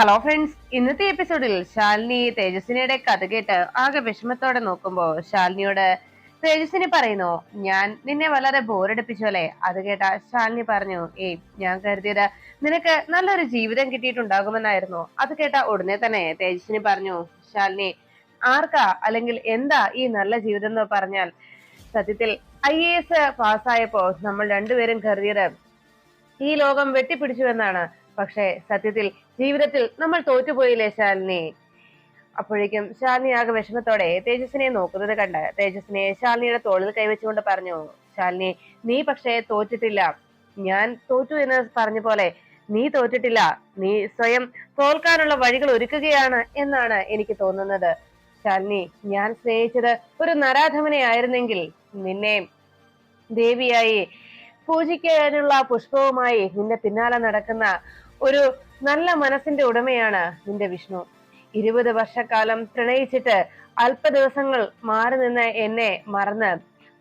Hello friends, ഇന്നത്തെ എപ്പിസോഡിൽ ശാലിനി തേജസ്വിനിയുടെ കഥ കേട്ട് ആകെ വിഷമത്തോടെ നോക്കുമ്പോ ശാലിനിയോട് തേജസ്വിനി പറയുന്നു, ഞാൻ നിന്നെ വളരെ ബോറടിപ്പിച്ചു അല്ലേ? അത് കേട്ട ശാലിനി പറഞ്ഞു, ഏയ് ഞാൻ കരുതിയത് നിനക്ക് നല്ലൊരു ജീവിതം കിട്ടിയിട്ടുണ്ടാകുമെന്നായിരുന്നു. അത് കേട്ട ഉടനെ തന്നെ തേജസ്വിനി പറഞ്ഞു, ശാലിനി ആർക്കാ അല്ലെങ്കിൽ എന്താ ഈ നല്ല ജീവിതം എന്ന് പറഞ്ഞാൽ? സത്യത്തിൽ IAS പാസ്സായപ്പോ നമ്മൾ രണ്ടുപേരും കരുതിയത് ഈ ലോകം വെട്ടിപ്പിടിച്ചുവെന്നാണ്. പക്ഷേ സത്യത്തിൽ ജീവിതത്തിൽ നമ്മൾ തോറ്റുപോയില്ലേ ശാലിനി? അപ്പോഴേക്കും ശാലിനി ആകെ വിഷമത്തോടെ തേജസ്വിനിയെ നോക്കുന്നത് കണ്ട് തേജസ്വിനിയെ ശാലിനിയുടെ തോളിൽ കൈവച്ചുകൊണ്ട് പറഞ്ഞു, ശാലിനി നീ പക്ഷേ തോറ്റിട്ടില്ല. ഞാൻ തോറ്റു എന്ന് പറഞ്ഞ പോലെ നീ തോറ്റിട്ടില്ല. നീ സ്വയം തോൽക്കാനുള്ള വഴികൾ ഒരുക്കുകയാണ് എന്നാണ് എനിക്ക് തോന്നുന്നത്. ശാലിനി, ഞാൻ സ്നേഹിച്ചത് ഒരു നരാധമനെ ആയിരുന്നെങ്കിൽ നിന്നെ ദേവിയായി പൂജിക്കാനുള്ള പുഷ്പവുമായി നിന്റെ പിന്നാലെ നടക്കുന്ന ഒരു നല്ല മനസ്സിന്റെ ഉടമയാണ് നിന്റെ വിഷ്ണു. 20 വർഷക്കാലം പ്രണയിച്ചിട്ട് അല്പ ദിവസങ്ങൾ മാറി നിന്ന് എന്നെ മറന്ന്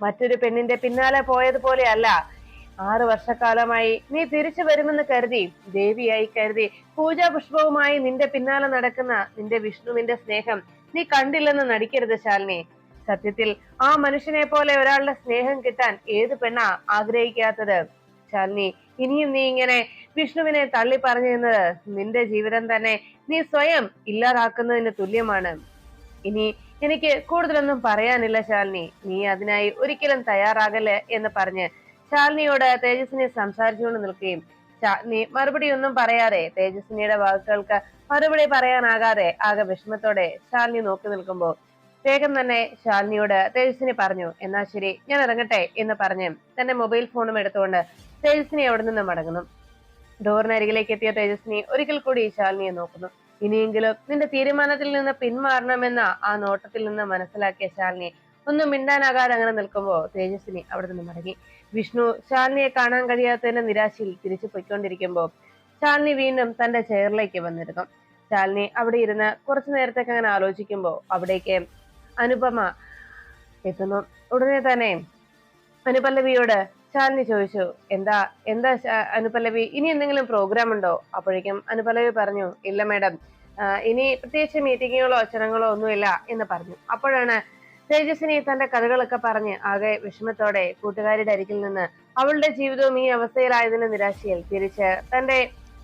മറ്റൊരു പെണ്ണിന്റെ പിന്നാലെ പോയതുപോലെ അല്ല. 6 വർഷക്കാലമായി നീ തിരിച്ചു വരുമെന്ന് കരുതി, ദേവിയായി കരുതി പൂജാ പുഷ്പവുമായി നിന്റെ പിന്നാലെ നടക്കുന്ന നിന്റെ വിഷ്ണുവിന്റെ സ്നേഹം നീ കണ്ടില്ലെന്ന് നടിക്കരുത് ശാലിനി. സത്യത്തിൽ ആ മനുഷ്യനെ പോലെ ഒരാളുടെ സ്നേഹം കിട്ടാൻ ഏത് പെണ്ണാ ആഗ്രഹിക്കാത്തത്? ശാലിനി, ഇനിയും നീ ഇങ്ങനെ വിഷ്ണുവിനെ തള്ളി പറഞ്ഞു തന്നത് നിന്റെ ജീവിതം തന്നെ നീ സ്വയം ഇല്ലാതാക്കുന്നതിന് തുല്യമാണ്. ഇനി എനിക്ക് കൂടുതലൊന്നും പറയാനില്ല ശാലിനി, നീ അതിനായി ഒരിക്കലും തയ്യാറാകല്ലേ എന്ന് പറഞ്ഞ് ശാലിനിയോട് തേജസ്വിനി സംസാരിച്ചുകൊണ്ട് നിൽക്കുകയും ശാലിനി മറുപടി ഒന്നും പറയാതെ തേജസ്വിനിയുടെ വാക്കുകൾക്ക് മറുപടി പറയാനാകാതെ ആകെ വിഷമത്തോടെ ശാലിനി നോക്കി നിൽക്കുമ്പോൾ വേഗം തന്നെ ശാലിനിയോട് തേജസ്വിനി പറഞ്ഞു, എന്നാ ശരി ഞാൻ ഇറങ്ങട്ടെ എന്ന് പറഞ്ഞ് തന്റെ മൊബൈൽ ഫോണും എടുത്തുകൊണ്ട് തേജസ്വിനി അവിടെ നിന്ന് മടങ്ങുന്നു. ഡോറിനരികിലേക്ക് എത്തിയ തേജസ്വിനി ഒരിക്കൽ കൂടി ശാലിനിയെ നോക്കുന്നു. ഇനിയെങ്കിലും നിന്റെ തീരുമാനത്തിൽ നിന്ന് പിന്മാറണമെന്ന ആ നോട്ടത്തിൽ നിന്ന് മനസ്സിലാക്കിയ ശാലിനി ഒന്നും മിണ്ടാനാകാതെ അങ്ങനെ നിൽക്കുമ്പോ തേജസ്വിനി അവിടെ നിന്ന് മടങ്ങി. വിഷ്ണു ശാലിനിയെ കാണാൻ കഴിയാത്തതിന്റെ നിരാശയിൽ തിരിച്ചു പൊയ്ക്കൊണ്ടിരിക്കുമ്പോ ശാലിനി വീണ്ടും തന്റെ ചെയറിലേക്ക് വന്നിരുന്നു. ശാലിനി അവിടെ ഇരുന്ന് കുറച്ചു നേരത്തേക്ക് അങ്ങനെ ആലോചിക്കുമ്പോ അവിടേക്ക് അനുപമ എത്തുന്നു. ഉടനെ തന്നെ അനുപല്ലവിയോട് ശാലിനി ചോദിച്ചു, എന്താ എന്താ അനുപല്ലവി, ഇനി എന്തെങ്കിലും പ്രോഗ്രാം ഉണ്ടോ? അപ്പോഴേക്കും അനുപല്ലവി പറഞ്ഞു, ഇല്ല മേഡം, ഇനി പ്രത്യേകിച്ച് മീറ്റിങ്ങുകളോ ചടങ്ങുകളോ ഒന്നുമില്ല എന്ന് പറഞ്ഞു. അപ്പോഴാണ് തേജസ്വിനി തന്റെ കഥകളൊക്കെ പറഞ്ഞ് ആകെ വിഷമത്തോടെ കൂട്ടുകാരുടെ അരികിൽ നിന്ന് അവളുടെ ജീവിതവും ഈ അവസ്ഥയിലായതിന്റെ നിരാശയിൽ തിരിച്ച് തന്റെ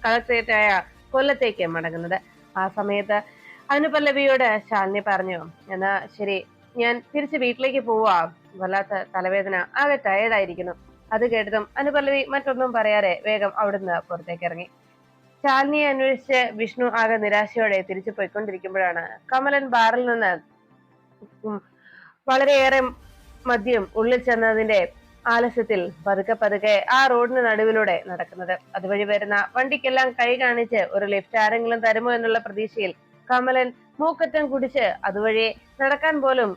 കളക്ടറേറ്റായ കൊല്ലത്തേക്ക് മടങ്ങുന്നത്. ആ സമയത്ത് അനുപല്ലവിയോട് ശാലിനി പറഞ്ഞു, എന്നാ ശരി ഞാൻ തിരിച്ച് വീട്ടിലേക്ക് പോവാ, വല്ലാത്ത തലവേദന, ആകെ ടയേർഡായിരിക്കുന്നു. അത് കേട്ടതും അനുപല്ലവി മറ്റൊന്നും പറയാതെ വേഗം അവിടുന്ന് പുറത്തേക്ക് ഇറങ്ങി. ശാലിനിയെ അന്വേഷിച്ച് വിഷ്ണു ആകെ നിരാശയോടെ തിരിച്ചു പോയിക്കൊണ്ടിരിക്കുമ്പോഴാണ് കമലൻ ബാറിൽ നിന്ന് വളരെയേറെ മദ്യം ഉള്ളിൽ ചെന്നതിന്റെ ആലസ്യത്തിൽ പതുക്കെ പതുക്കെ ആ റോഡിന് നടുവിലൂടെ നടക്കുന്നത്. അതുവഴി വരുന്ന വണ്ടിക്കെല്ലാം കൈ കാണിച്ച് ഒരു ലിഫ്റ്റ് ആരെങ്കിലും തരുമോ എന്നുള്ള പ്രതീക്ഷയിൽ കമലൻ മൂക്കറ്റം കുടിച്ച് അതുവഴി നടക്കാൻ പോലും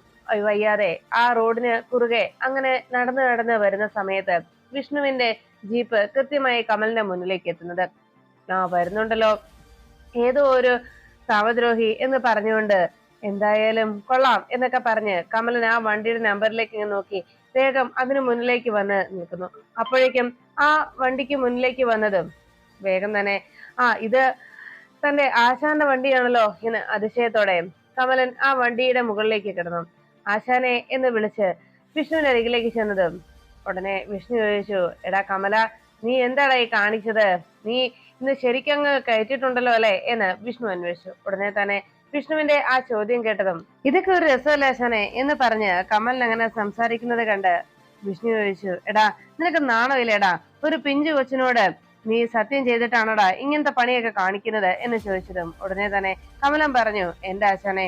വയ്യാതെ ആ റോഡിന് കുറുകെ അങ്ങനെ നടന്ന് വരുന്ന സമയത്ത് വിഷ്ണുവിന്റെ ജീപ്പ് കൃത്യമായി കമലിന്റെ മുന്നിലേക്ക് എത്തുന്നത്. വരുന്നുണ്ടല്ലോ ഏതോ ഒരു സാമദ്രോഹി എന്ന് പറഞ്ഞുകൊണ്ട്, എന്തായാലും കൊള്ളാം എന്നൊക്കെ പറഞ്ഞ് കമലൻ ആ വണ്ടിയുടെ നമ്പറിലേക്ക് ഇങ്ങനെ നോക്കി വേഗം അതിനു മുന്നിലേക്ക് വന്ന് നിൽക്കുന്നു. അപ്പോഴേക്കും ആ വണ്ടിക്ക് മുന്നിലേക്ക് വന്നതും വേഗം തന്നെ ഇത് തന്റെ ആശാന്റെ വണ്ടിയാണല്ലോ എന്ന് അതിശയത്തോടെ കമലൻ ആ വണ്ടിയുടെ മുകളിലേക്ക് കിടന്നു. ആശാനെ എന്ന് വിളിച്ച് വിഷ്ണുവിന്റെ അരികിലേക്ക് ചെന്നതും ഉടനെ വിഷ്ണു ചോദിച്ചു, എടാ കമല, നീ എന്താടാ ഈ കാണിച്ചത്? നീ ഇന്ന് ശരിക്കങ്ങ് കയറ്റിട്ടുണ്ടല്ലോ അല്ലെ എന്ന് വിഷ്ണു അന്വേഷിച്ചു. ഉടനെ തന്നെ വിഷ്ണുവിന്റെ ആ ചോദ്യം കേട്ടതും ഇതൊക്കെ ഒരു രസമല്ല ആശാനെ എന്ന് പറഞ്ഞ് കമലിന് അങ്ങനെ സംസാരിക്കുന്നത് കണ്ട് വിഷ്ണു ചോദിച്ചു, എടാ നിനക്ക് നാണമില്ലേടാ? ഒരു പിഞ്ചു കൊച്ചിനോട് നീ സത്യം ചെയ്തിട്ടാണോടാ ഇങ്ങനത്തെ പണിയൊക്കെ കാണിക്കുന്നത് എന്ന് ചോദിച്ചതും ഉടനെ തന്നെ കമലൻ പറഞ്ഞു, എന്റെ ആശാനെ,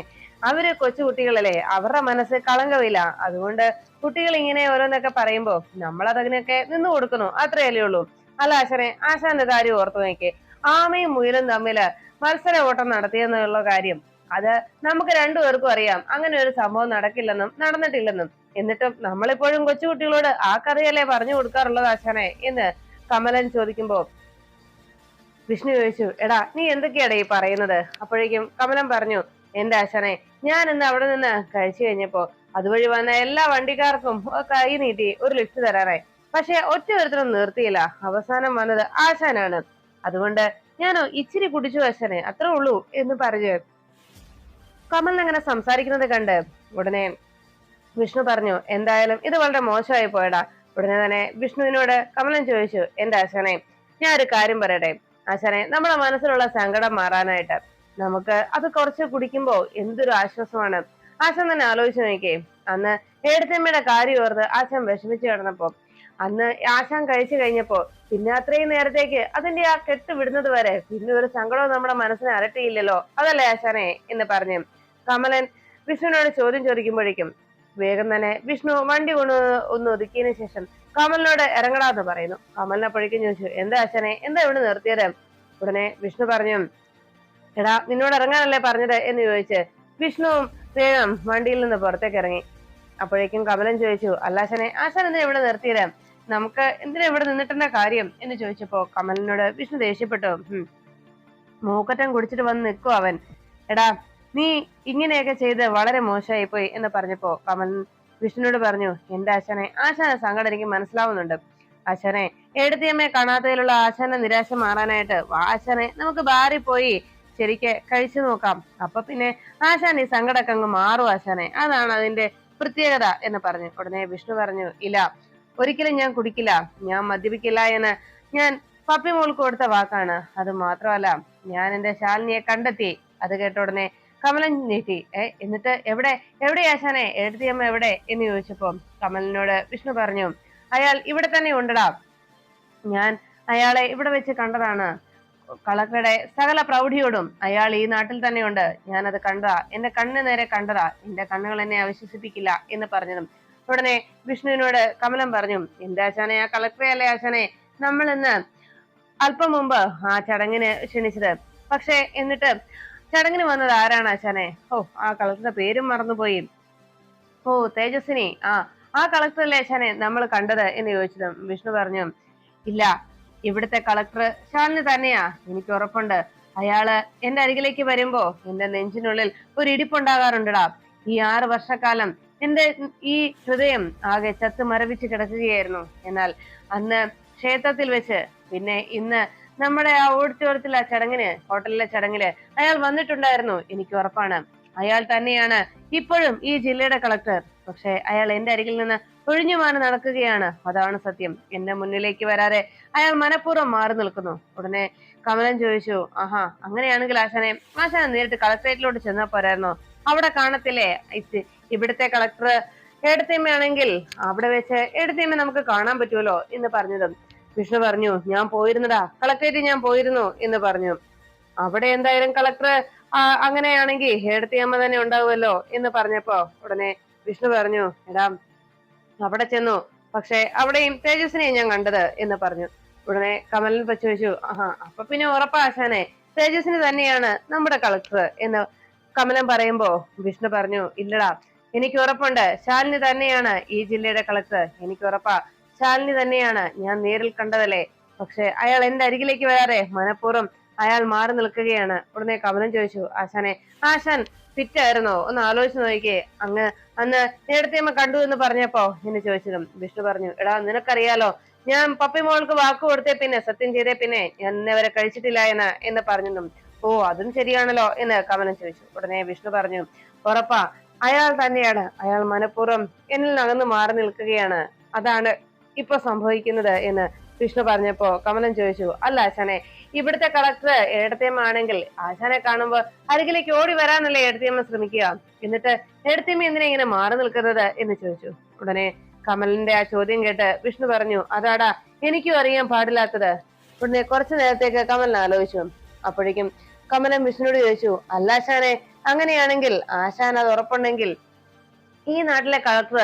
അവര് കൊച്ചുകുട്ടികളല്ലേ, അവരുടെ മനസ്സ് കളങ്കമില്ല. അതുകൊണ്ട് കുട്ടികൾ ഇങ്ങനെ ഓരോന്നൊക്കെ പറയുമ്പോ നമ്മളതതിനൊക്കെ നിന്നു കൊടുക്കുന്നു, അത്രയല്ലേ ഉള്ളൂ. അല്ല ആശാനെ, ആശാന്റെ കാര്യം ഓർത്തു നോക്കി, ആമയും മുയലും തമ്മില് മത്സര ഓട്ടം നടത്തിയെന്നുള്ള കാര്യം അത് നമുക്ക് രണ്ടുപേർക്കും അറിയാം. അങ്ങനെ ഒരു സംഭവം നടക്കില്ലെന്നും നടന്നിട്ടില്ലെന്നും. എന്നിട്ടും നമ്മളിപ്പോഴും കൊച്ചുകുട്ടികളോട് ആ കഥയല്ലേ പറഞ്ഞു കൊടുക്കാറുള്ളത് ആശാനെ എന്ന് കമലൻ ചോദിക്കുമ്പോ വിഷ്ണു ചോദിച്ചു, എടാ നീ എന്തൊക്കെയാടാ ഈ പറയുന്നത്? അപ്പോഴേക്കും കമലൻ പറഞ്ഞു, എന്റെ ആശാനെ, ഞാൻ ഇന്ന് അവിടെ നിന്ന് കഴിച്ചു കഴിഞ്ഞപ്പോ അതുവഴി വന്ന എല്ലാ വണ്ടിക്കാർക്കും കൈ നീട്ടി ഒരു ലിഫ്റ്റ് തരാനായി. പക്ഷെ ഒറ്റ ഒരുത്തരും നിർത്തിയില്ല. അവസാനം വന്നത് ആശാനാണ്. അതുകൊണ്ട് ഞാനോ ഇച്ചിരി കുടിച്ചു ആശാനെ, അത്രേ ഉള്ളൂ എന്ന് പറഞ്ഞു കമൽ അങ്ങനെ സംസാരിക്കുന്നത് കണ്ട് ഉടനെ വിഷ്ണു പറഞ്ഞു, എന്തായാലും ഇത് വളരെ മോശമായി പോയടാ. ഉടനെ തന്നെ വിഷ്ണുവിനോട് കമലൻ ചോദിച്ചു, എന്റെ ആശാനെ, ഞാൻ ഒരു കാര്യം പറയട്ടെ ആശാനെ, നമ്മുടെ മനസ്സിലുള്ള സങ്കടം മാറാനായിട്ട് നമുക്ക് അത് കുറച്ച് കുടിക്കുമ്പോ എന്തൊരു ആശ്വാസമാണ്. ആശാൻ തന്നെ ആലോചിച്ചു നോക്കിയേ, അന്ന് ഏടത്തമ്മയുടെ കാര്യം ഓർത്ത് ആശാൻ വിഷമിച്ചു കിടന്നപ്പോ, അന്ന് ആശാൻ കഴിച്ചു കഴിഞ്ഞപ്പോ പിന്നെ അത്രയും നേരത്തേക്ക് അതിന്റെ ആ കെട്ട് വിടുന്നത് വരെ പിന്നെ ഒരു സങ്കടവും നമ്മുടെ മനസ്സിനെ അലട്ടിയില്ലല്ലോ, അതല്ലേ ആശാനെ എന്ന് പറഞ്ഞു കമലൻ വിഷ്ണുവിനോട് ചോദ്യം ചോദിക്കുമ്പോഴേക്കും വേഗം തന്നെ വിഷ്ണു വണ്ടി ഒന്ന് ഒതുക്കിയതിനു ശേഷം കമലിനോട് ഇറങ്ങടാന്ന് പറയുന്നു. കമലിനെ അപ്പോഴേക്കും ചോദിച്ചു, എന്താ ആശാനെ, എന്താ ഇവിടെ നിർത്തിയത്? ഉടനെ വിഷ്ണു പറഞ്ഞു, എടാ നിന്നോട് ഇറങ്ങാനല്ലേ പറഞ്ഞത് എന്ന് ചോദിച്ച് വിഷ്ണുവും വേഗം വണ്ടിയിൽ നിന്ന് പുറത്തേക്ക് ഇറങ്ങി. അപ്പോഴേക്കും കമലൻ ചോദിച്ചു, അല്ല ആശാനെ, ആശാൻ എന്തിനാ ഇവിടെ നിർത്തിയത്? നമുക്ക് എന്തിനാ ഇവിടെ നിന്നിട്ടെന്ന കാര്യം എന്ന് ചോദിച്ചപ്പോ കമലിനോട് വിഷ്ണു ദേഷ്യപ്പെട്ടു. മൂക്കറ്റം കുടിച്ചിട്ട് വന്ന് നിൽക്കും അവൻ. എടാ നീ ഇങ്ങനെയൊക്കെ ചെയ്ത് വളരെ മോശമായി പോയി എന്ന് പറഞ്ഞപ്പോ കമൽ വിഷ്ണുനോട് പറഞ്ഞു, എന്റെ ആശാനെ, ആശാന സങ്കടം എനിക്ക് മനസ്സിലാവുന്നുണ്ട്. ആശാനെ, എഴുത്തിയമ്മയെ കാണാത്തതിലുള്ള ആശാന നിരാശ മാറാനായിട്ട് ആശാനെ നമുക്ക് ബാറി പോയി ശരിക്ക് കഴിച്ചു നോക്കാം. അപ്പൊ പിന്നെ ആശാൻ ഈ സങ്കടമൊക്കെ അങ്ങ് മാറും ആശാനെ, അതാണ് അതിന്റെ പ്രത്യേകത എന്ന് പറഞ്ഞു. ഉടനെ വിഷ്ണു പറഞ്ഞു, ഇല്ല, ഒരിക്കലും ഞാൻ കുടിക്കില്ല, ഞാൻ മദ്യപിക്കില്ല എന്ന് ഞാൻ പപ്പി മോൾക്ക് കൊടുത്ത വാക്കാണ്. അത് മാത്രമല്ല, ഞാൻ എന്റെ ശാലിനിയെ കണ്ടെത്തി. അത് കേട്ട ഉടനെ കമലൻ ഞെട്ടി. എന്നിട്ട് എവിടെ ആശാനെ, എഴുത്തിയമ്മ എവിടെ എന്ന് ചോദിച്ചപ്പോ കമലിനോട് വിഷ്ണു പറഞ്ഞു, അയാൾ ഇവിടെ തന്നെ ഉണ്ടടാ, ഞാൻ അയാളെ ഇവിടെ വെച്ച് കണ്ടതാണ്. കളക്ടറുടെ സകല പ്രൗഢിയോടും അയാൾ ഈ നാട്ടിൽ തന്നെയുണ്ട്, ഞാനത് കണ്ടതാ, എന്റെ കണ്ണ് നേരെ കണ്ടതാ, എന്റെ കണ്ണുകൾ എന്നെ അവിശ്വസിപ്പിക്കില്ല എന്ന് പറഞ്ഞതും ഉടനെ വിഷ്ണുവിനോട് കമലൻ പറഞ്ഞു, എന്റെ ആശാനെ, ആ കളക്ടറെ അല്ലേ ആശാനെ നമ്മൾ ഇന്ന് അല്പം മുമ്പ് ആ ചടങ്ങിന് ക്ഷണിച്ചത്? പക്ഷെ എന്നിട്ട് ചടങ്ങിന് വന്നത് ആരാണ് ആശാനെ? ആ കളക്ടറുടെ പേരും മറന്നുപോയി. തേജസ്വിനി, ആ കളക്ടറല്ലേ ആശാനെ നമ്മൾ കണ്ടത് എന്ന് ചോദിച്ചതും വിഷ്ണു പറഞ്ഞു, ഇല്ല, ഇവിടുത്തെ കളക്ടർ ശാലിനി തന്നെയാ, എനിക്ക് ഉറപ്പുണ്ട്. അയാള് എന്റെ അരികിലേക്ക് വരുമ്പോ എന്റെ നെഞ്ചിനുള്ളിൽ ഒരു ഇടിപ്പുണ്ടാകാറുണ്ടടാ. ഈ 6 വർഷക്കാലം എന്റെ ഈ ഹൃദയം ആകെ ചത്ത് മരവിച്ച് കിടക്കുകയായിരുന്നു. എന്നാൽ അന്ന് ക്ഷേത്രത്തിൽ വെച്ച്, പിന്നെ ഇന്ന് നമ്മുടെ ആ ഓഡിറ്റോറിയത്തിലെ ആ ചടങ്ങിന്, ഹോട്ടലിലെ ചടങ്ങില് അയാൾ വന്നിട്ടുണ്ടായിരുന്നു, എനിക്ക് ഉറപ്പാണ്. അയാൾ തന്നെയാണ് ഇപ്പോഴും ഈ ജില്ലയുടെ കളക്ടർ. പക്ഷെ അയാൾ എന്റെ അരികിൽ നിന്ന് ഒഴിഞ്ഞു മാറി നടക്കുകയാണ്, അതാണ് സത്യം. എന്റെ മുന്നിലേക്ക് വരാതെ അയാൾ മനഃപൂർവ്വം മാറി നിൽക്കുന്നു. ഉടനെ കമലൻ ചോദിച്ചു, ആഹാ, അങ്ങനെയാണെങ്കിൽ ആശാനെ നേരിട്ട് കളക്ടറേറ്റിലോട്ട് ചെന്നാ പോരായിരുന്നോ? അവിടെ കാണത്തില്ലേ ഇവിടുത്തെ കളക്ടർ എടത്തിയമ്മയാണെങ്കിൽ അവിടെ വെച്ച് എടത്തിയമ്മ നമുക്ക് കാണാൻ പറ്റുമല്ലോ എന്ന് പറഞ്ഞതും വിഷ്ണു പറഞ്ഞു, ഞാൻ പോയിരുന്നടാ, കളക്ടറേറ്റ് ഞാൻ പോയിരുന്നു എന്ന് പറഞ്ഞു. അവിടെ എന്തായാലും കളക്ടർ അങ്ങനെയാണെങ്കിൽ എടത്തിയമ്മ തന്നെ ഉണ്ടാവുമല്ലോ എന്ന് പറഞ്ഞപ്പോ ഉടനെ വിഷ്ണു പറഞ്ഞു, എടാ അവിടെ ചെന്നു, പക്ഷെ അവിടെയും തേജസ്വിനെയും ഞാൻ കണ്ടത് എന്ന് പറഞ്ഞു. ഉടനെ കമലൻ പച്ചു വെച്ചു, അപ്പൊ പിന്നെ ഉറപ്പാ ആശാനെ, തേജസ്വിനി തന്നെയാണ് നമ്മുടെ കളക്ടർ എന്ന് കമലൻ പറയുമ്പോ വിഷ്ണു പറഞ്ഞു, ഇല്ലടാ, എനിക്ക് ഉറപ്പുണ്ട്, ശാലിനി തന്നെയാണ് ഈ ജില്ലയുടെ കളക്ടർ, എനിക്ക് ഉറപ്പാ, ശാലിനി തന്നെയാണ്, ഞാൻ നേരിൽ കണ്ടതല്ലേ. പക്ഷെ അയാൾ എന്റെ അരികിലേക്ക് വരാതെ മനഃപൂർവ്വം അയാൾ മാറി നിൽക്കുകയാണ്. ഉടനെ കമലൻ ചോദിച്ചു, ആശാൻ ഫിറ്റായിരുന്നോ? ഒന്ന് ആലോചിച്ച് നോക്കിയേ, അന്ന് നേരത്തെയമ്മ കണ്ടു എന്ന് പറഞ്ഞപ്പോ എന്ന് ചോദിച്ചതും വിഷ്ണു പറഞ്ഞു, എടാ നിനക്കറിയാലോ, ഞാൻ പപ്പി മോൾക്ക് വാക്ക് കൊടുത്തേ പിന്നെ, സത്യം ചെയ്തേ പിന്നെ ഞാൻ ഇന്നെ വരെ കഴിച്ചിട്ടില്ല എന്ന് പറഞ്ഞതും അതും ശരിയാണല്ലോ എന്ന് കമലൻ ചോദിച്ചു. ഉടനെ വിഷ്ണു പറഞ്ഞു, ഉറപ്പാ, അയാൾ തന്നെയാണ്, അയാൾ മനഃപൂർവ്വം എന്നിൽ അകന്ന് മാറി നിൽക്കുകയാണ്, അതാണ് ഇപ്പൊ സംഭവിക്കുന്നത് എന്ന് വിഷ്ണു പറഞ്ഞപ്പോ കമലൻ ചോദിച്ചു, അല്ല ആശാനെ, ഇവിടുത്തെ കളക്ടർ എടത്തിയമ്മ ആണെങ്കിൽ ആശാനെ കാണുമ്പോ അരികിലേക്ക് ഓടി വരാനല്ലേ എടത്തിയമ്മ ശ്രമിക്കുക, എന്നിട്ട് എടത്തിയമ്മ എന്തിനാ ഇങ്ങനെ മാറി നിൽക്കുന്നത് എന്ന് ചോദിച്ചു. ഉടനെ കമലിന്റെ ആ ചോദ്യം കേട്ട് വിഷ്ണു പറഞ്ഞു, അതാടാ എനിക്കും അറിയാൻ പാടില്ലാത്തത്. ഉടനെ കുറച്ചു നേരത്തേക്ക് കമലൻ ആലോചിച്ചു. അപ്പോഴേക്കും കമലൻ വിഷ്ണുനോട് ചോദിച്ചു, അല്ല ആശാനെ, അങ്ങനെയാണെങ്കിൽ ആശാൻ അത് ഉറപ്പുണ്ടെങ്കിൽ ഈ നാട്ടിലെ കളക്ടർ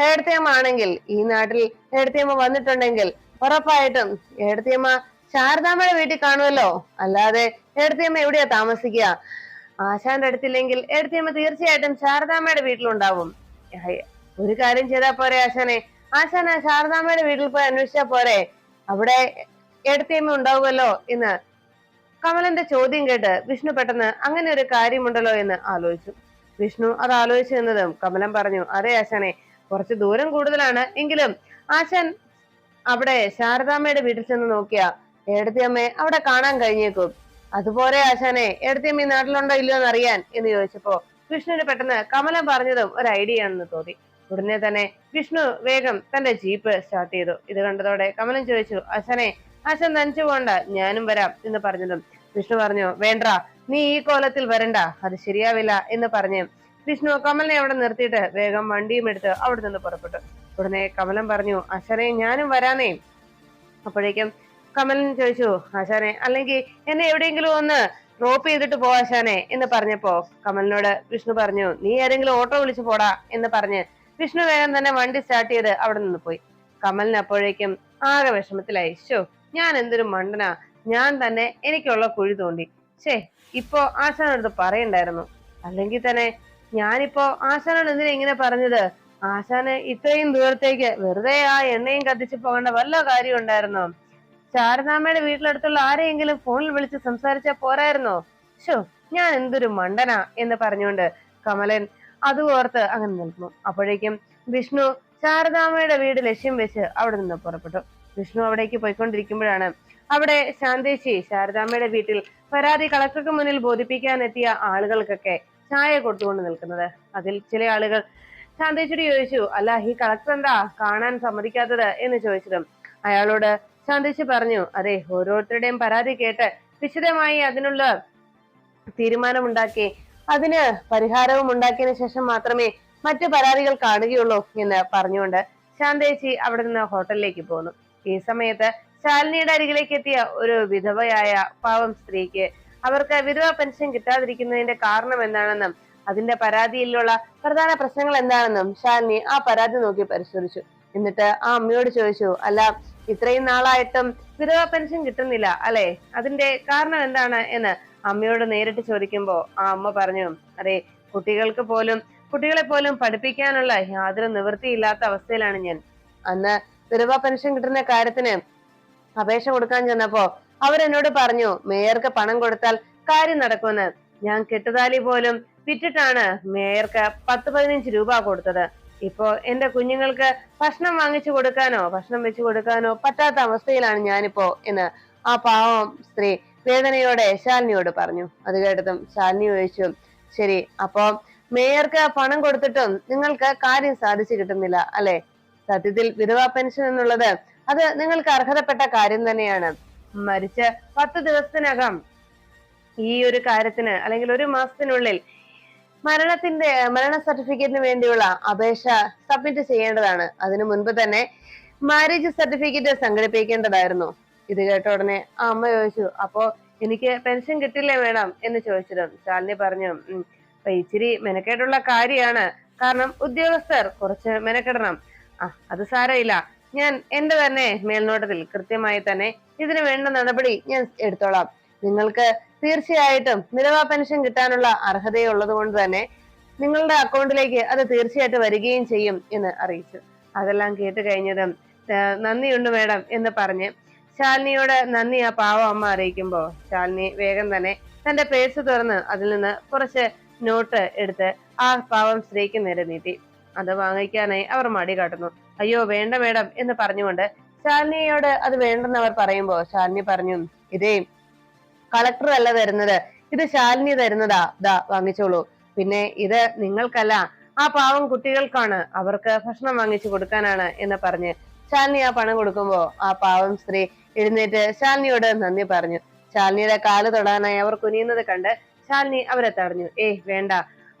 എടത്തിയമ്മ ആണെങ്കിൽ, ഈ നാട്ടിൽ എടത്തിയമ്മ വന്നിട്ടുണ്ടെങ്കിൽ ഉറപ്പായിട്ടും എടത്തിയമ്മ ശാരദാമ്മയുടെ വീട്ടിൽ കാണുമല്ലോ, അല്ലാതെ എടത്തിയമ്മ എവിടെയാ താമസിക്കുക? ആശാന്റെ അടുത്തില്ലെങ്കിൽ എടത്തിയമ്മ തീർച്ചയായിട്ടും ശാരദാമ്മയുടെ വീട്ടിലുണ്ടാവും. ഒരു കാര്യം ചെയ്താൽ പോരെ ആശാനെ, ആശാൻ ശാരദാമ്മയുടെ വീട്ടിൽ പോയി അന്വേഷിച്ചാ പോരെ, അവിടെ എടത്തിയമ്മ ഉണ്ടാവുമല്ലോ എന്ന് കമലന്റെ ചോദ്യം കേട്ട് വിഷ്ണു പെട്ടെന്ന് അങ്ങനെ ഒരു കാര്യമുണ്ടല്ലോ എന്ന് ആലോചിച്ചു. വിഷ്ണു അത് ആലോചിച്ചു എന്നതും കമലൻ പറഞ്ഞു, അതെ ആശാനെ, കുറച്ച് ദൂരം കൂടുതലാണ്, എങ്കിലും ആശാൻ അവിടെ ശാരദാമ്മയുടെ വീട്ടിൽ ചെന്ന് നോക്കിയാ എടത്തിയമ്മയെ അവിടെ കാണാൻ കഴിഞ്ഞേക്കും. അതുപോലെ ആശാനെ എടുത്തിയമ്മ ഈ നാട്ടിലുണ്ടോ ഇല്ലയോ എന്ന് അറിയാൻ എന്ന് ചോദിച്ചപ്പോ വിഷ്ണുവിന് പെട്ടെന്ന് കമലം പറഞ്ഞതും ഒരു ഐഡിയ ആണെന്ന് തോന്നി. ഉടനെ തന്നെ വിഷ്ണു വേഗം തന്റെ ജീപ്പ് സ്റ്റാർട്ട് ചെയ്തു. ഇത് കണ്ടതോടെ കമലൻ ചോദിച്ചു, ആശാനെ ആശാൻ തനിച്ചു പോണ്ട, ഞാനും വരാം എന്ന് പറഞ്ഞതും വിഷ്ണു പറഞ്ഞു, വേണ്ട, നീ ഈ കോലത്തിൽ വരണ്ട, അത് ശരിയാവില്ല എന്ന് പറഞ്ഞ് വിഷ്ണു കമലിനെ അവിടെ നിർത്തിയിട്ട് വേഗം വണ്ടിയും എടുത്ത് അവിടെ നിന്ന് പുറപ്പെട്ടു. ഉടനെ കമലൻ പറഞ്ഞു, ആശാനെ ഞാനും വരാനേ. അപ്പോഴേക്കും കമലൻ ചോദിച്ചു, ആശാനെ അല്ലെങ്കിൽ എന്നെ എവിടെയെങ്കിലും ഒന്ന് ഡ്രോപ്പ് ചെയ്തിട്ട് പോ ആശാനെ എന്ന് പറഞ്ഞപ്പോ കമലിനോട് വിഷ്ണു പറഞ്ഞു, നീ ആരെങ്കിലും ഓട്ടോ വിളിച്ചു പോടാ എന്ന് പറഞ്ഞ് വിഷ്ണു വേഗം തന്നെ വണ്ടി സ്റ്റാർട്ട് ചെയ്ത് അവിടെ നിന്ന് പോയി. കമലിന് അപ്പോഴേക്കും ആകെ വിഷമത്തിലായി. ഞാൻ എന്തൊരു മണ്ടനാ, ഞാൻ തന്നെ എനിക്കുള്ള കുഴി തോണ്ടി. ഇപ്പോ ആശാനടുത്ത് പറയണ്ടായിരുന്നു. അല്ലെങ്കിൽ തന്നെ ഞാനിപ്പോ ആശാനോട് എന്തിനാ ഇങ്ങനെ പറഞ്ഞത്? ആശാന് ഇത്രയും ദൂരത്തേക്ക് വെറുതെ ആ എണ്ണയും കത്തിച്ചു പോകേണ്ട വല്ല കാര്യം ഉണ്ടായിരുന്നോ? ശാരദാമ്മയുടെ വീട്ടിലടുത്തുള്ള ആരെയെങ്കിലും ഫോണിൽ വിളിച്ച് സംസാരിച്ചാ പോരായിരുന്നോ? ഞാൻ എന്തൊരു മണ്ടനാ എന്ന് പറഞ്ഞുകൊണ്ട് കമലൻ അത് ഓർത്ത് അങ്ങനെ നിൽക്കുന്നു. അപ്പോഴേക്കും വിഷ്ണു ശാരദാമ്മയുടെ വീട് ലക്ഷ്യം വെച്ച് അവിടെ നിന്ന് പുറപ്പെട്ടു. വിഷ്ണു അവിടേക്ക് പോയിക്കൊണ്ടിരിക്കുമ്പോഴാണ് അവിടെ ശാന്തേശി ശാരദാമ്മയുടെ വീട്ടിൽ പരാതി കളക്ടർക്ക് മുന്നിൽ ബോധിപ്പിക്കാൻ എത്തിയ ആളുകൾക്കൊക്കെ ചായ കൊടുത്തുകൊണ്ട് നിൽക്കുന്നത്. അതിൽ ചില ആളുകൾ ശാന്തേച്ചിയോട് ചോദിച്ചു, അല്ല ഈ കളക്ടർ എന്താ കാണാൻ സമ്മതിക്കാത്തത് എന്ന് ചോദിച്ചതും അയാളോട് ശാന്തേച്ചി പറഞ്ഞു, അതെ, ഓരോരുത്തരുടെയും പരാതി കേട്ട് വിശദമായി അതിനുള്ള തീരുമാനമുണ്ടാക്കി അതിന് പരിഹാരവും ഉണ്ടാക്കിയതിനു ശേഷം മാത്രമേ മറ്റു പരാതികൾ കാണുകയുള്ളൂ എന്ന് പറഞ്ഞുകൊണ്ട് ശാന്തേച്ചി അവിടെ നിന്ന് ഹോട്ടലിലേക്ക് പോന്നു. ഈ സമയത്ത് ശാലിനിയുടെ അരികിലേക്ക് എത്തിയ ഒരു വിധവയായ പാവം സ്ത്രീക്ക് അവർക്ക് വിധവ പെൻഷൻ കിട്ടാതിരിക്കുന്നതിന്റെ കാരണം എന്താണെന്നും അതിന്റെ പരാതിയിലുള്ള പ്രധാന പ്രശ്നങ്ങൾ എന്താണെന്നും ശാലിനി ആ പരാതി നോക്കി പരിശോധിച്ചു. എന്നിട്ട് ആ അമ്മയോട് ചോദിച്ചു, അല്ല, ഇത്രയും നാളായിട്ടും വിധവ പെൻഷൻ കിട്ടുന്നില്ല അല്ലെ, അതിന്റെ കാരണം എന്താണ് എന്ന് അമ്മയോട് നേരിട്ട് ചോദിക്കുമ്പോ ആ അമ്മ പറഞ്ഞു, അതെ, കുട്ടികളെ പോലും പഠിപ്പിക്കാനുള്ള യാതൊരു നിവൃത്തിയില്ലാത്ത അവസ്ഥയിലാണ് ഞാൻ. അന്ന് വിധവ പെൻഷൻ കിട്ടുന്ന കാര്യത്തിന് അപേക്ഷ കൊടുക്കാൻ ചെന്നപ്പോ അവരെന്നോട് പറഞ്ഞു, മേയർക്ക് പണം കൊടുത്താൽ കാര്യം നടക്കുമെന്ന്. ഞാൻ കെട്ടുതാലി പോലും വിറ്റിട്ടാണ് മേയർക്ക് 10-15 രൂപ കൊടുത്തത്. ഇപ്പോ എന്റെ കുഞ്ഞുങ്ങൾക്ക് ഭക്ഷണം വെച്ചു കൊടുക്കാനോ പറ്റാത്ത അവസ്ഥയിലാണ് ഞാനിപ്പോ എന്ന് ആ പാവം സ്ത്രീ വേദനയോടെ ശാലിനിയോട് പറഞ്ഞു. അത് കേട്ടതും ശാലിനി ചോദിച്ചു, ശരി, അപ്പൊ മേയർക്ക് പണം കൊടുത്തിട്ടും നിങ്ങൾക്ക് കാര്യം സാധിച്ചു കിട്ടുന്നില്ല അല്ലെ? സത്യത്തിൽ വിധവാ പെൻഷൻ എന്നുള്ളത് അത് നിങ്ങൾക്ക് അർഹതപ്പെട്ട കാര്യം തന്നെയാണ്. മരിച്ച് 10 ദിവസത്തിനകം ഈ ഒരു കാര്യത്തിന് അല്ലെങ്കിൽ ഒരു മാസത്തിനുള്ളിൽ മരണ സർട്ടിഫിക്കറ്റിന് വേണ്ടിയുള്ള അപേക്ഷ സബ്മിറ്റ് ചെയ്യേണ്ടതാണ്. അതിനു മുൻപ് തന്നെ മാരേജ് സർട്ടിഫിക്കറ്റ് സംഘടിപ്പിക്കേണ്ടതായിരുന്നു. ഇത് കേട്ട ഉടനെ ആ അമ്മ ചോദിച്ചു, അപ്പോ എനിക്ക് പെൻഷൻ കിട്ടില്ലേ വേണം എന്ന് ചോദിച്ചതും ശാലിനി പറഞ്ഞു, ഇച്ചിരി മെനക്കേടുള്ള കാര്യമാണ്, കാരണം ഉദ്യോഗസ്ഥർ കുറച്ച് മെനക്കെടണം. അത് സാരമില്ല, ഞാൻ എന്റെ തന്നെ മേൽനോട്ടത്തിൽ കൃത്യമായി തന്നെ ഇതിനു വേണ്ട നടപടി ഞാൻ എടുത്തോളാം. നിങ്ങൾക്ക് തീർച്ചയായിട്ടും വിധവാ പെൻഷൻ കിട്ടാനുള്ള അർഹതയുള്ളത് കൊണ്ട് തന്നെ നിങ്ങളുടെ അക്കൗണ്ടിലേക്ക് അത് തീർച്ചയായിട്ടും വരികയും ചെയ്യും എന്ന് അറിയിച്ചു. അതെല്ലാം കേട്ട് കഴിഞ്ഞതും നന്ദിയുണ്ട് മേഡം എന്ന് പറഞ്ഞ് ശാലിനിയോട് നന്ദി ആ പാവ അമ്മ അറിയിക്കുമ്പോ ശാലിനി വേഗം തന്നെ തന്റെ പേഴ്സ് തുറന്ന് അതിൽ നിന്ന് കുറച്ച് നോട്ട് എടുത്ത് ആ പാവം സ്ത്രീക്ക് നേരെ നീട്ടി. അത് വാങ്ങിക്കാനായി അവർ മടി കാട്ടുന്നു. അയ്യോ വേണ്ട മേഡം എന്ന് പറഞ്ഞുകൊണ്ട് ശാലിനിയോട് അത് വേണ്ടെന്ന് അവർ പറയുമ്പോ ശാലിനി പറഞ്ഞു, ഇതേ കളക്ടർ അല്ല തരുന്നത്, ഇത് ശാലിനി തരുന്നതാ, ദാ വാങ്ങിച്ചോളൂ. പിന്നെ ഇത് നിങ്ങൾക്കല്ല, ആ പാവം കുട്ടികൾക്കാണ്, അവർക്ക് ഭക്ഷണം വാങ്ങിച്ചു കൊടുക്കാനാണ് എന്ന് പറഞ്ഞ് ശാലിനി ആ പണം കൊടുക്കുമ്പോ ആ പാവം സ്ത്രീ എഴുന്നേറ്റ് ശാലിനിയോട് നന്ദി പറഞ്ഞു. ശാലിനിയുടെ കാല് തൊടാനായി അവർ കുനിയുന്നത് കണ്ട് ശാലിനി അവരെ തടഞ്ഞു. വേണ്ട,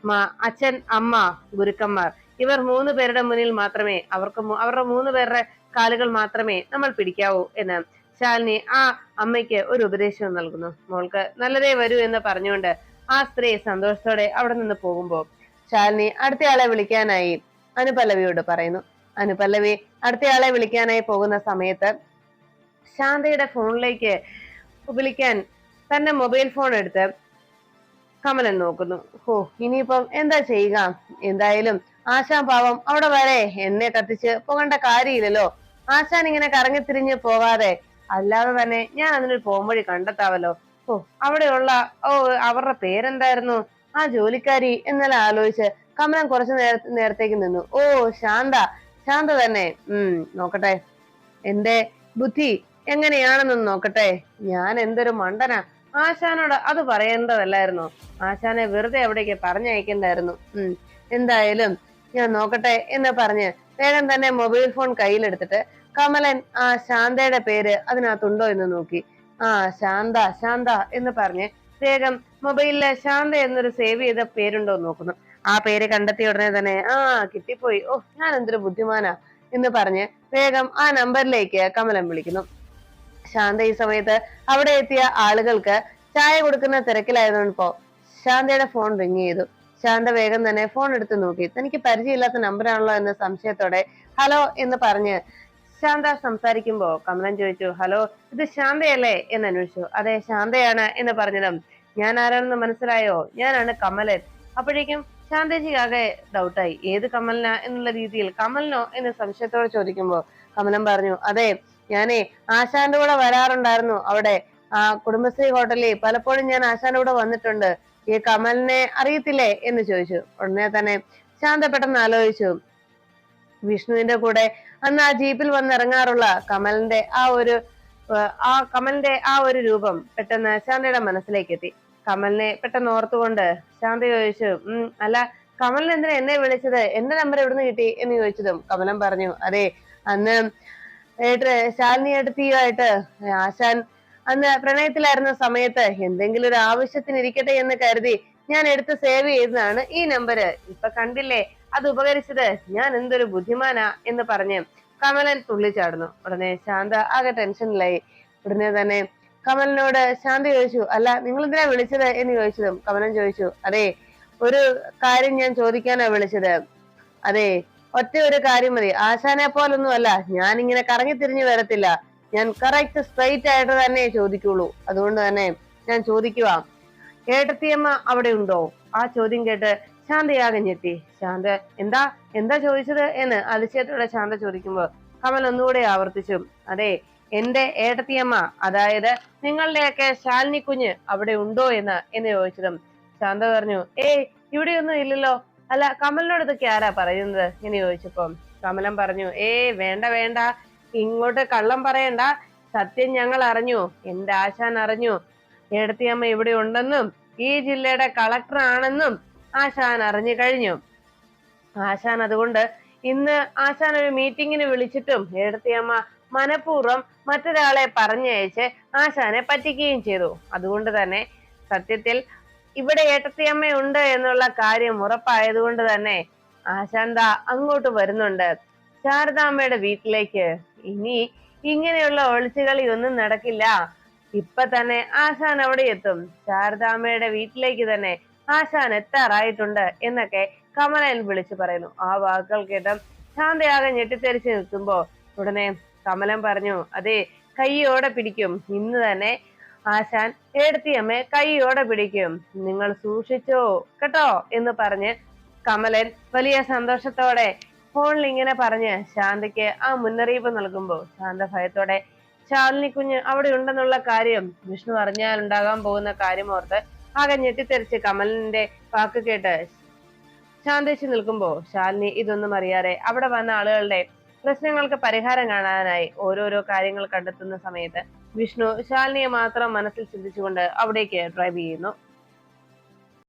അച്ഛൻ, അമ്മ, ഗുരുക്കന്മാർ, ഇവർ 3 പേരുടെ മുന്നിൽ മാത്രമേ അവരുടെ 3 പേരുടെ കാലുകൾ മാത്രമേ നമ്മൾ പിടിക്കാവൂ എന്ന് ശാലിനി ആ അമ്മയ്ക്ക് ഒരു ഉപദേശം നൽകുന്നു. മോൾക്ക് നല്ലതേ വരൂ എന്ന് പറഞ്ഞുകൊണ്ട് ആ സ്ത്രീ സന്തോഷത്തോടെ അവിടെ നിന്ന് പോകുമ്പോ ശാലിനി അടുത്തയാളെ വിളിക്കാനായി അനുപല്ലവിയോട് പറയുന്നു. അനുപല്ലവി അടുത്തയാളെ വിളിക്കാനായി പോകുന്ന സമയത്ത് ശാന്തയുടെ ഫോണിലേക്ക് വിളിക്കാൻ തന്റെ മൊബൈൽ ഫോൺ എടുത്ത് കമലൻ നോക്കുന്നു. ഇനിയിപ്പം എന്താ ചെയ്യുക? എന്തായാലും ആശാൻ പാവം അവിടെ വരെ എന്നെ കത്തിച്ച് പോകേണ്ട കാര്യമില്ലല്ലോ. ആശാൻ ഇങ്ങനെ കറങ്ങിത്തിരിഞ്ഞ് പോകാതെ അല്ലാതെ തന്നെ ഞാൻ അതിനൊരു പോംവഴി കണ്ടെത്താവല്ലോ. അവിടെയുള്ള അവരുടെ പേരെന്തായിരുന്നു, ആ ജോലിക്കാരി എന്നെല്ലാം ആലോചിച്ച് കമലൻ കുറച്ചു നേരത്തേക്ക് നിന്നു. ശാന്ത തന്നെ. നോക്കട്ടെ, എന്റെ ബുദ്ധി എങ്ങനെയാണെന്ന് നോക്കട്ടെ. ഞാൻ എന്തൊരു മണ്ടനാ, ആശാനോട് അത് പറയേണ്ടതല്ലായിരുന്നു. ആശാനെ വെറുതെ അവിടേക്ക് പറഞ്ഞയക്കണ്ടായിരുന്നു. എന്തായാലും ഞാൻ നോക്കട്ടെ എന്ന് പറഞ്ഞ് വേഗം തന്നെ മൊബൈൽ ഫോൺ കയ്യിലെടുത്തിട്ട് കമലൻ ആ ശാന്തയുടെ പേര് അതിനകത്തുണ്ടോ എന്ന് നോക്കി. ആ ശാന്ത ശാന്ത എന്ന് പറഞ്ഞ് വേഗം മൊബൈലിലെ ശാന്ത എന്നൊരു സേവ് ചെയ്ത പേരുണ്ടോ എന്ന് നോക്കുന്നു. ആ പേര് കണ്ടെത്തിയ ഉടനെ തന്നെ കിട്ടിപ്പോയി, ഓ ഞാൻ എന്തൊരു ബുദ്ധിമാനാ എന്ന് പറഞ്ഞ് വേഗം ആ നമ്പറിലേക്ക് കമലൻ വിളിക്കുന്നു. ശാന്ത ഈ സമയത്ത് അവിടെ എത്തിയ ആളുകൾക്ക് ചായ കൊടുക്കുന്ന തിരക്കിലായതുകൊണ്ടിപ്പോ ശാന്തയുടെ ഫോൺ റിങ് ചെയ്തു. ശാന്ത വേഗം തന്നെ ഫോൺ എടുത്ത് നോക്കി. തനിക്ക് പരിചയമില്ലാത്ത നമ്പറാണല്ലോ എന്ന സംശയത്തോടെ ഹലോ എന്ന് പറഞ്ഞ് ശാന്ത സംസാരിക്കുമ്പോ കമലൻ ചോദിച്ചു, ഹലോ ഇത് ശാന്തയല്ലേ എന്ന് അന്വേഷിച്ചു. അതെ ശാന്തയാണ് എന്ന് പറഞ്ഞതും ഞാൻ ആരാണെന്ന് മനസ്സിലായോ, ഞാനാണ് കമലൻ. അപ്പോഴേക്കും ശാന്തജിക്ക് ആകെ ഡൗട്ടായി, ഏത് കമലനാ എന്നുള്ള രീതിയിൽ കമലിനോ എന്ന് സംശയത്തോടെ ചോദിക്കുമ്പോ കമലൻ പറഞ്ഞു, അതെ ഞാനേ ആശാന്റെ കൂടെ വരാറുണ്ടായിരുന്നു അവിടെ കുടുംബശ്രീ ഹോട്ടലിൽ പലപ്പോഴും ഞാൻ ആശാന്റെ കൂടെ വന്നിട്ടുണ്ട്. ഈ കമലിനെ അറിയത്തില്ലേ എന്ന് ചോദിച്ചു. ഉടനെ തന്നെ ശാന്ത പെട്ടെന്ന് ആലോചിച്ചു, വിഷ്ണുവിന്റെ കൂടെ അന്ന് ആ ജീപ്പിൽ വന്നിറങ്ങാറുള്ള കമലിന്റെ ആ ഒരു രൂപം പെട്ടെന്ന് ശാന്തയുടെ മനസ്സിലേക്ക് എത്തി. കമലിനെ പെട്ടെന്ന് ഓർത്തുകൊണ്ട് ശാന്ത ചോദിച്ചു, അല്ല കമലിന് എന്തിനാ എന്നെ വിളിച്ചത്, എന്റെ നമ്പർ എവിടുന്ന് കിട്ടി എന്ന് ചോദിച്ചതും കമലൻ പറഞ്ഞു, അതെ അന്ന് ശാലിനി എടുത്തിയുമായിട്ട് ആശാൻ അന്ന് പ്രണയത്തിലായിരുന്ന സമയത്ത് എന്തെങ്കിലും ഒരു ആവശ്യത്തിന് ഇരിക്കട്ടെ എന്ന് കരുതി ഞാൻ എടുത്ത് സേവ് ചെയ്തതാണ് ഈ നമ്പര്. ഇപ്പൊ കണ്ടില്ലേ അത് ഉപകരിച്ചത്, ഞാൻ എന്തൊരു ബുദ്ധിമാനാ എന്ന് പറഞ്ഞ് കമലൻ തുള്ളിച്ചാടുന്നു. ഉടനെ ശാന്ത ആകെ ടെൻഷനിലായി. ഉടനെ തന്നെ കമലിനോട് ശാന്ത ചോദിച്ചു, അല്ല നിങ്ങൾ എന്തിനാ വിളിച്ചത് എന്ന് ചോദിച്ചതും കമലൻ ചോദിച്ചു, അതെ ഒരു കാര്യം ഞാൻ ചോദിക്കാനാ വിളിച്ചത്. അതെ ഒറ്റ ഒരു കാര്യം മതി, ആശാനെ പോലൊന്നും അല്ല ഞാൻ ഇങ്ങനെ കറങ്ങി തിരിഞ്ഞു വരത്തില്ല, ഞാൻ കറക്റ്റ് സ്ട്രൈറ്റ് ആയിട്ട് തന്നെ ചോദിക്കുള്ളൂ. അതുകൊണ്ട് തന്നെ ഞാൻ ചോദിക്കുക, ഏട്ടത്തിയമ്മ അവിടെ ഉണ്ടോ? ആ ചോദ്യം കേട്ട് ശാന്തയാകെ ഞെട്ടി. ശാന്ത എന്താ എന്താ ചോദിച്ചത് എന്ന് അതിശയത്തോടെ ശാന്ത ചോദിക്കുമ്പോ കമൽ ഒന്നുകൂടെ ആവർത്തിച്ചു, അതെ എന്റെ ഏട്ടത്തിയമ്മ, അതായത് നിങ്ങളുടെയൊക്കെ ശാലിനി കുഞ്ഞ് അവിടെ ഉണ്ടോ എന്ന് ചോദിച്ചതും ശാന്ത പറഞ്ഞു, ഇവിടെയൊന്നും ഇല്ലല്ലോ. അല്ല കമലിനോട് ഇതൊക്കെ ആരാ പറയുന്നത് എന്ന് ചോദിച്ചപ്പോ കമലൻ പറഞ്ഞു, വേണ്ട വേണ്ട, ഇങ്ങോട്ട് കള്ളം പറയണ്ട, സത്യം ഞങ്ങൾ അറിഞ്ഞു, എന്റെ ആശാൻ അറിഞ്ഞു, ഏടത്തിയമ്മ ഇവിടെ ഉണ്ടെന്നും ഈ ജില്ലയുടെ കളക്ടർ ആണെന്നും ആശാൻ അറിഞ്ഞു കഴിഞ്ഞു. ആശാൻ അതുകൊണ്ട് ഇന്ന് ആശാൻ ഒരു മീറ്റിങ്ങിന് വിളിച്ചിട്ടും ഏടത്തിയമ്മ മനഃപൂർവ്വം മറ്റൊരാളെ പറഞ്ഞയച്ച് ആശാനെ പറ്റിക്കുകയും ചെയ്തു. അതുകൊണ്ട് തന്നെ സത്യത്തിൽ ഇവിടെ ഏട്ടത്തിയമ്മ ഉണ്ട് എന്നുള്ള കാര്യം ഉറപ്പായതുകൊണ്ട് തന്നെ ആശാൻ ദാ അങ്ങോട്ട് വരുന്നുണ്ട് ശാരദാമ്മയുടെ വീട്ടിലേക്ക്. ഇനി ഇങ്ങനെയുള്ള ഒളിച്ചുകളി ഒന്നും നടക്കില്ല. ഇപ്പൊ തന്നെ ആശാൻ അവിടെ എത്തും, ശാരദാമ്മയുടെ വീട്ടിലേക്ക് തന്നെ ആശാൻ എത്താറായിട്ടുണ്ട് എന്നൊക്കെ കമലൻ വിളിച്ചു പറയുന്നു. ആ വാക്കുകൾ കേട്ട് ശാന്തയാകെ ഞെട്ടിത്തെറിച്ച് നിൽക്കുമ്പോ ഉടനെ കമലൻ പറഞ്ഞു, അതെ കൈയോടെ പിടിക്കും, ഇന്ന് തന്നെ ആശാൻ ഏടത്തിയമ്മയെ കൈയോടെ പിടിക്കും, നിങ്ങൾ സൂക്ഷിച്ചോ കേട്ടോ എന്ന് പറഞ്ഞ് കമലൻ വലിയ സന്തോഷത്തോടെ ഫോണിൽ ഇങ്ങനെ പറഞ്ഞ് ശാന്തയ്ക്ക് ആ മുന്നറിയിപ്പ് നൽകുമ്പോ ശാന്ത ഭയത്തോടെ ശാലിനി കുഞ്ഞ് അവിടെ ഉണ്ടെന്നുള്ള കാര്യം വിഷ്ണു അറിഞ്ഞാൽ ഉണ്ടാകാൻ പോകുന്ന കാര്യം ഓർത്ത് ആകെ ഞെട്ടിത്തെറിച്ച് കമലിന്റെ വാക്ക് കേട്ട് ശാന്തിച്ചു നിൽക്കുമ്പോ ശാലിനി ഇതൊന്നും അറിയാതെ അവിടെ വന്ന ആളുകളുടെ പ്രശ്നങ്ങൾക്ക് പരിഹാരം കാണാനായി ഓരോരോ കാര്യങ്ങൾ കണ്ടെത്തുന്ന സമയത്ത് വിഷ്ണു ശാലിനിയെ മാത്രം മനസ്സിൽ ചിന്തിച്ചുകൊണ്ട് അവിടേക്ക് ഡ്രൈവ് ചെയ്യുന്നു.